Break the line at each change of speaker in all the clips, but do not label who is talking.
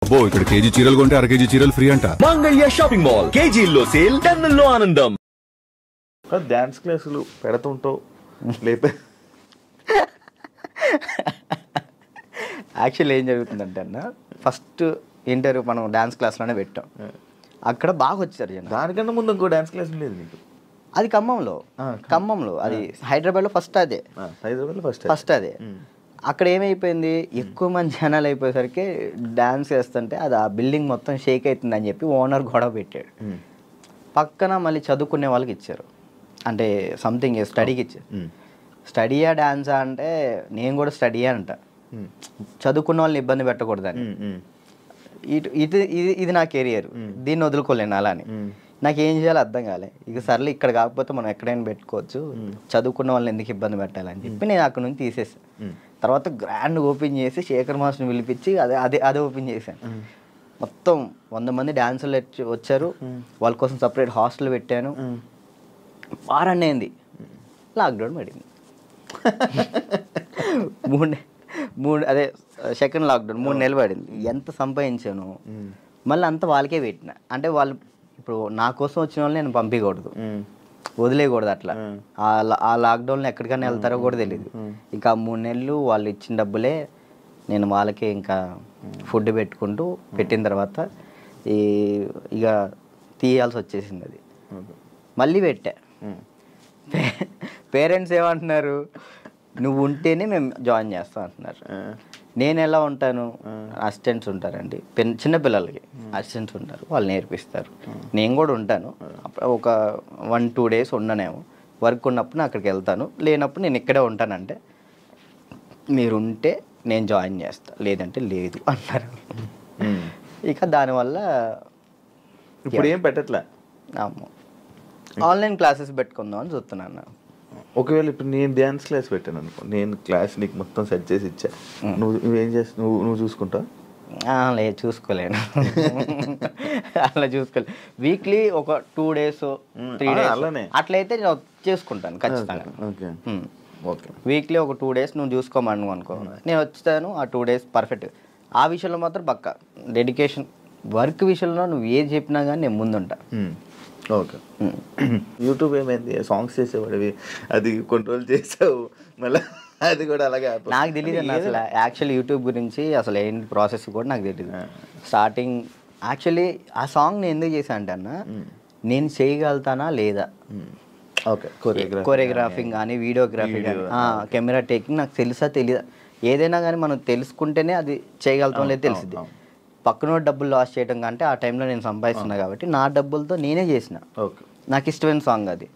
అబ్బో ఇక్కడ కేజీ చీరలు కొంటే అర కేజీ చీరలు ఫ్రీ అంట.
మంగళ్య షాపింగ్ మాల్, కేజీల్లో సేల్, టన్నుల్లో ఆనందం.
డాన్స్ క్లాసులు పెడుతుంటావు లేపే.
యాక్చువల్లీ ఏం జరుగుతుందంటే అన్న, ఫస్ట్ ఇంటర్వ్యూ మనం డాన్స్ క్లాస్లోనే పెట్టాం. అక్కడ బాగా వచ్చారు జనం.
దానికన్నా ముందు ఇంకో డాన్స్ క్లాస్ ఉండేది నీకు?
అది ఖమ్మంలో అది హైదరాబాద్లో ఫస్ట్ అదే.
హైదరాబాద్లో ఫస్ట్
అదే. అక్కడ ఏమైపోయింది, ఎక్కువ మంది జనాలు అయిపోయేసరికి డాన్స్ చేస్తుంటే అది ఆ బిల్డింగ్ మొత్తం షేక్ అవుతుంది అని చెప్పి ఓనర్ గొడవ పెట్టాడు. పక్కన మళ్ళీ చదువుకునే వాళ్ళకి ఇచ్చారు, అంటే సంథింగ్ స్టడీకి ఇచ్చారు. స్టడీయా డాన్సా అంటే నేను కూడా స్టడీయా అంట, చదువుకున్న వాళ్ళని ఇబ్బంది పెట్టకూడదని. ఇది నా కెరియర్, దీన్ని వదులుకోలేను అలా అని. నాకు ఏం చేయాలో అర్థం కాలే. ఇక సర్లే ఇక్కడ కాకపోతే మనం ఎక్కడైనా పెట్టుకోవచ్చు, చదువుకున్న వాళ్ళని ఎందుకు ఇబ్బంది పెట్టాలని చెప్పి నేను అక్కడ నుంచి తీసేసాను. తర్వాత గ్రాండ్ ఓపెన్ చేసి శేఖర్ మాస్టర్ని పిలిపించి అదే ఓపెన్ చేశాను. మొత్తం 100 మంది డాన్సర్లు వచ్చారు, వాళ్ళ కోసం సపరేట్ హాస్టల్ పెట్టాను. వారాన్ని అయింది, లాక్డౌన్ పడింది. అదే సెకండ్ లాక్డౌన్ 3 నెలలు పడింది. ఎంత సంపాదించాను మళ్ళీ అంతా వాళ్ళకే పెట్టిన. అంటే వాళ్ళు ఇప్పుడు నా కోసం వచ్చిన వాళ్ళని నేను పంపించకూడదు, వదిలేయకూడదు. అట్లా ఆ లాక్డౌన్లో ఎక్కడికైనా వెళ్తారో కూడా తెలియదు. ఇంకా 3 నెలలు వాళ్ళు ఇచ్చిన డబ్బులే నేను వాళ్ళకే ఇంకా ఫుడ్ పెట్టుకుంటూ పెట్టిన తర్వాత ఇక తీయాల్సి వచ్చేసింది. అది మళ్ళీ పెట్టా. పేరెంట్స్ ఏమంటున్నారు, నువ్వు ఉంటేనే మేము జాయిన్ చేస్తాం అంటున్నారు. నేను ఎలా ఉంటాను, అసిస్టెంట్స్ ఉంటారండి, చిన్నపిల్లలకి అసిస్టెంట్స్ ఉంటారు, వాళ్ళు నేర్పిస్తారు. నేను కూడా ఉంటాను, ఒక 1-2 డేస్ ఉండనేమో. వర్క్ ఉన్నప్పుడు నేను అక్కడికి వెళ్తాను, లేనప్పుడు నేను ఇక్కడే ఉంటానంటే మీరు ఉంటే నేను జాయిన్ చేస్తాను, లేదంటే లేదు అన్నారు. ఇక దానివల్ల
ఇప్పుడు ఏం పెట్టట్లే.
ఆన్లైన్ క్లాసెస్ పెట్టుకుందాం అని చూస్తున్నాను.
ఒకవేళ ఇప్పుడు నేను డ్యాన్స్ క్లాస్ పెట్టాను అనుకో, నేను క్లాస్ నీకు మొత్తం సెట్ చేసి ఇచ్చా, నువ్వేం చేస్తావు? నువ్వు చూసుకుంటావు?
లేదు, చూసుకోలేను. అలా చూసుకోలేదు. వీక్లీ ఒక 2 days 3 days
అలానే
అట్లయితే నేను చేసుకుంటాను ఖచ్చితంగా.
ఓకే,
వీక్లీ ఒక 2 days నువ్వు చూసుకోమను అనుకో, నేను వచ్చాను ఆ 2 days పర్ఫెక్ట్. ఆ విషయంలో మాత్రం పక్కా డెడికేషన్. వర్క్ విషయంలో నువ్వు ఏది చెప్పినా కానీ నేను ముందుంటా.
ఓకే. యూట్యూబ్ ఏమైంది, సాంగ్స్ చేసేవాడివి, అది కంట్రోల్ చేసావు మళ్ళీ అది కూడా అలాగే.
నాకు తెలియదు అన్న అసలు యాక్చువల్లీ యూట్యూబ్ గురించి అసలు ఏంటి ప్రాసెస్ కూడా నాకు తెలియదు. స్టార్టింగ్ యాక్చువల్లీ ఆ సాంగ్ నేను ఎందుకు చేశాను అంటే అన్న, నేను చేయగలుగుతానా లేదా,
ఓకే,
కొరియోగ్రాఫింగ్ కానీ వీడియోగ్రఫీ కానీ కెమెరా టేకింగ్ నాకు తెలుసా తెలియదా, ఏదైనా కానీ మనం తెలుసుకుంటేనే అది చేయగలుగుతాం లేదు తెలిసింది. పక్కన డబ్బులు లాస్ చేయడం కంటే ఆ టైంలో నేను సంపాదిస్తున్నా కాబట్టి నా డబ్బులతో నేనే చేసిన. నాకు ఇష్టమైన సాంగ్ అది.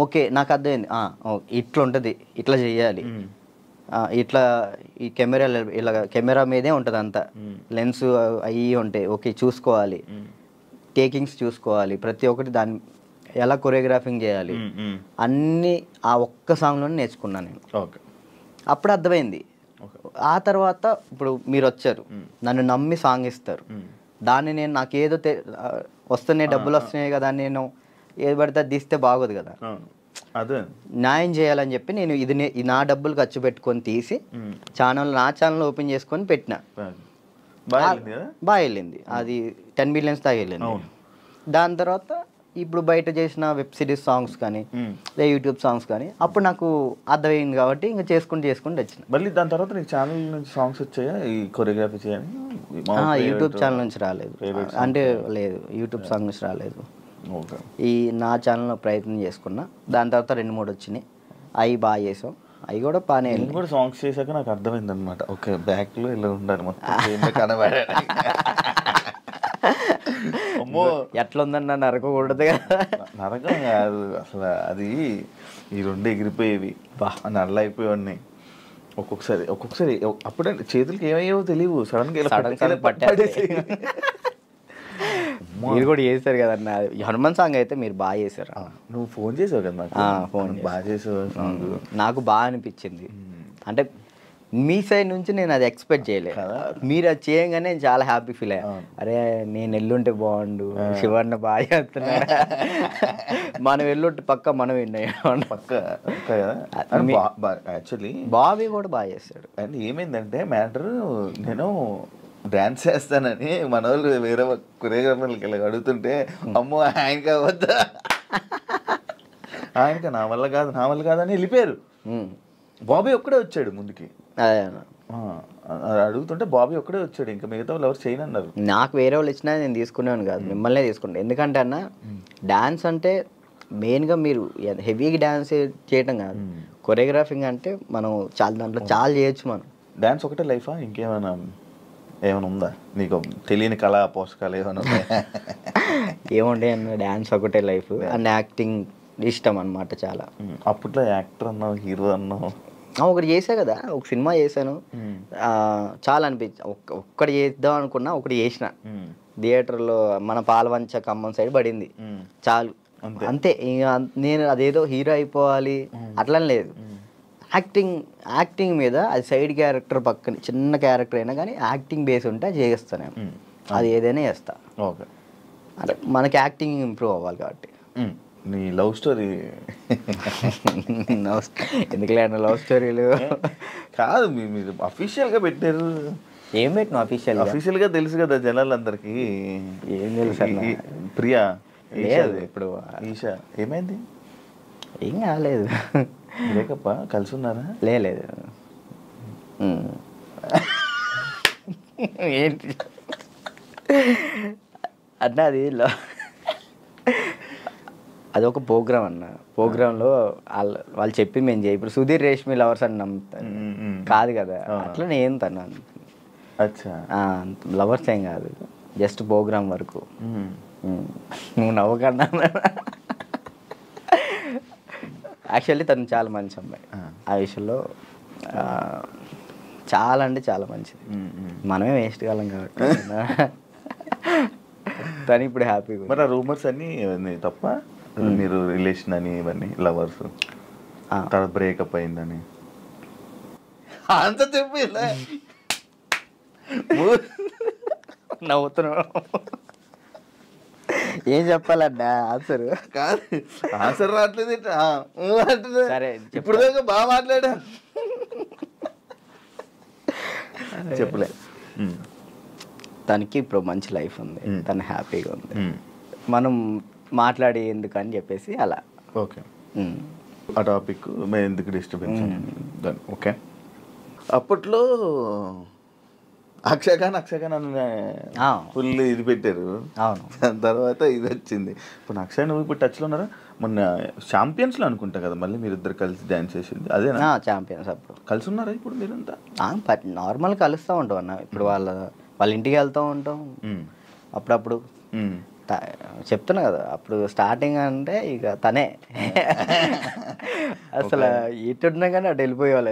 ఓకే, నాకు అర్థమైంది, ఇట్లా ఉంటుంది, ఇట్లా చేయాలి, ఇట్లా ఈ కెమెరా మీదే ఉంటుంది అంతా, లెన్స్ అవి ఉంటాయి, ఓకే చూసుకోవాలి, టేకింగ్స్ చూసుకోవాలి, ప్రతి ఒక్కటి దాన్ని ఎలా కొరియోగ్రాఫింగ్ చేయాలి అన్నీ ఆ ఒక్క సాంగ్లోనే నేర్చుకున్నాను నేను. అప్పుడు అర్థమైంది. ఆ తర్వాత ఇప్పుడు మీరు వచ్చారు, నన్ను నమ్మి సాంగ్ ఇస్తారు, దాన్ని నేను నాకు ఏదో వస్తున్నాయి డబ్బులు వస్తున్నాయి కదా, నేను ఏది పడితే తీస్తే బాగోదు కదా, న్యాయం చేయాలని చెప్పి నేను ఇది నా డబ్బులు ఖర్చు పెట్టుకొని తీసి నా ఛానల్ ఓపెన్ చేసుకొని పెట్టిన. బాగా వెళ్ళింది, అది 10 millions దాకా వెళ్ళింది. దాని తర్వాత ఇప్పుడు బయట చేసిన వెబ్ సిరీస్ సాంగ్స్ కానీ లేదా యూట్యూబ్ సాంగ్స్ కానీ అప్పుడు నాకు అర్థమైంది కాబట్టి ఇంకా చేసుకుంటూ వచ్చిన.
మళ్ళీ దాని తర్వాత నీకు ఛానల్ నుంచి సాంగ్స్ వచ్చాయా ఈ కొరియోగ్రఫీ చేయాలి?
యూట్యూబ్ ఛానల్ నుంచి రాలేదు, అంటే లేదు, యూట్యూబ్ సాంగ్ నుంచి రాలేదు. ఈ నా ఛానల్లో ప్రయత్నం చేసుకున్నా, దాని తర్వాత 2-3 వచ్చినాయి, అవి బాగా చేసాం, అవి కూడా బాగానే.
నేను కూడా సాంగ్స్ చేశాక నాకు అర్థమైంది అనమాట, ఓకే బ్యాక్లో ఇలా ఉండాలి మొత్తం కనబడే.
అమ్మో ఎట్లా ఉందన్న, నరకకూడదు కదా.
నరకం కాదు అసలు, అది ఈ 2 ఎగిరిపోయేవి, నల్ల అయిపోయేవాడిని. ఒక్కొక్కసారి అప్పుడే చేతులకి ఏమయ్యేవో తెలియవు, సడన్ పట్టేసి.
మీరు కూడా చేశారు కదన్న హనుమాన్ సాంగ్, అయితే మీరు బాగా చేశారు.
నువ్వు ఫోన్ చేసావు కదా నాకు, ఫోన్ బాగా చేసావు సాంగ్,
నాకు బాగా అనిపించింది. అంటే మీ సైడ్ నుంచి నేను అది ఎక్స్పెక్ట్ చేయలేదు, మీరు అది చేయగానే నేను చాలా హ్యాపీ ఫీల్ అయ్యా. అరే నేను ఎల్లుంటే బాగుండు, శివన్న బాగా చేస్తున్నాడు, మనం ఎల్లుంటే పక్క మనం విన్నాం
పక్క. యాక్చువల్లీ
బాబీ కూడా బాగా చేస్తాడు.
అండ్ ఏమైందంటే మ్యాటర్, నేను డాన్స్ చేస్తానని మన వాళ్ళు వేరే కొరియోగ్రాఫర్లకి ఇలా అడుగుతుంటే అమ్మో ఆయనకి అవద్దా ఆయనకి నా వల్ల కాదని వెళ్ళిపోయారు. బాబీ ఒక్కడే వచ్చాడు ముందుకి.
అదే
అడుగుతుంటే బాబీ ఒక్కడే వచ్చాడు, ఇంకా మిగతా వాళ్ళు ఎవరు చేయనన్నారు.
నాకు వేరే వాళ్ళు ఇచ్చినా నేను తీసుకునేవాను కాదు, మిమ్మల్నే తీసుకుంటాను. ఎందుకంటే అన్న డాన్స్ అంటే మెయిన్గా మీరు హెవీగా డాన్స్ చేయటం కాదు, కొరియోగ్రాఫింగ్ అంటే మనం చాలా దాంట్లో చాలా చేయొచ్చు. మనం
డాన్స్ ఒకటే లైఫా ఇంకేమైనా ఉందా నీకు తెలియని కళా పోషకాలు ఏమైనా ఉన్నాయా?
ఏముండే అన్న డాన్స్ ఒకటే లైఫ్ అండ్ యాక్టింగ్ ఇష్టం అనమాట చాలా.
అప్పట్లో యాక్టర్ అన్నావు, హీరో అన్నావు.
ఒకటి చేసా కదా, ఒక సినిమా చేశాను, చాలా అనిపించి ఒక్కటి చేద్దాం అనుకున్నా, ఒకటి చేసిన థియేటర్లో మన పాలవంచ ఖమ్మం సైడ్ పడింది, చాలు అంతే. ఇంకా నేను అదేదో హీరో అయిపోవాలి అట్లా లేదు, యాక్టింగ్ మీద అది సైడ్ క్యారెక్టర్ పక్కన చిన్న క్యారెక్టర్ అయినా కానీ యాక్టింగ్ బేస్ ఉంటే చేస్తాను, అది ఏదైనా చేస్తా.
ఓకే,
అంటే మనకి యాక్టింగ్ ఇంప్రూవ్ అవ్వాలి కాబట్టి.
నీ లవ్ స్టోరీ
ఎందుకులే అన్న లవ్ స్టోరీలు
కాదు, మీరు అఫీషియల్గా పెట్టారు.
ఏం పెట్టిన
అఫీషియల్గా తెలుసు కదా జనాలందరికీ.
ఏం తెలుసు
ప్రియా
లేదు ఇప్పుడు
ఈషా ఏమైంది?
ఏం కాలేదు,
బ్రేకప్ కలిసి ఉన్నారా?
లేదు ఏంటి అన్న అది అదొక ప్రోగ్రామ్ అన్న, ప్రోగ్రాంలో వాళ్ళు చెప్పి మేము చేయి. ఇప్పుడు సుధీర్ రేష్మి లవర్స్ అని నమ్ముతాను కాదు కదా, అట్లా నేను తన్నాను. లవర్స్ ఏం కాదు, జస్ట్ ప్రోగ్రామ్ వరకు. నువ్వు నవ్వకన్నా. యాక్చువల్లీ తను చాలా మంచి అమ్మాయి, ఆ విషయంలో చాలా అంటే చాలా మంచిది. మనమే వేస్ట్ కాలం కాబట్టి తను ఇప్పుడు హ్యాపీగా.
మరి ఆ రూమర్స్ అన్నీ తప్ప, మీరు రిలేషన్ అని ఇవన్నీ లవర్స్ తర్వాత బ్రేకప్ అయిందని అంత చెప్పి
నవ్వుతున్నావు. ఏం చెప్పాలన్నా ఆన్సర్
కాదు, ఆన్సర్ రావట్లేదు.
సరే
ఇప్పుడు దాకా బాగా మాట్లాడా, చెప్పలే.
తనకి ఇప్పుడు మంచి లైఫ్ ఉంది, తను హ్యాపీగా ఉంది, మనం మాట్లాడి ఎందుకని చెప్పేసి అలా.
ఓకే, ఆ టాపిక్ మేము ఎందుకు డిస్టర్బెన్స్. ఓకే, అప్పట్లో అక్షయఖాన్ అన్న ఫుల్ ఇది పెట్టారు.
అవును,
దాని తర్వాత ఇది వచ్చింది. ఇప్పుడు అక్షయ్ నువ్వు ఇప్పుడు టచ్లో ఉన్నారా? మొన్న ఛాంపియన్స్లో అనుకుంటా కదా మళ్ళీ మీరిద్దరు కలిసి డ్యాన్స్ చేసింది అదేనా?
ఛాంపియన్స్ అప్పుడు
కలిసి ఉన్నారా ఇప్పుడు మీరంతా?
నార్మల్ కలుస్తూ ఉంటాం అన్న, ఇప్పుడు వాళ్ళ ఇంటికి వెళ్తూ ఉంటాం అప్పుడప్పుడు. చెప్తున్నా కదా, అప్పుడు స్టార్టింగ్ అంటే ఇక తనే అసలు ఇటున్నా కానీ అటు వెళ్ళిపోయేవాళ్ళు.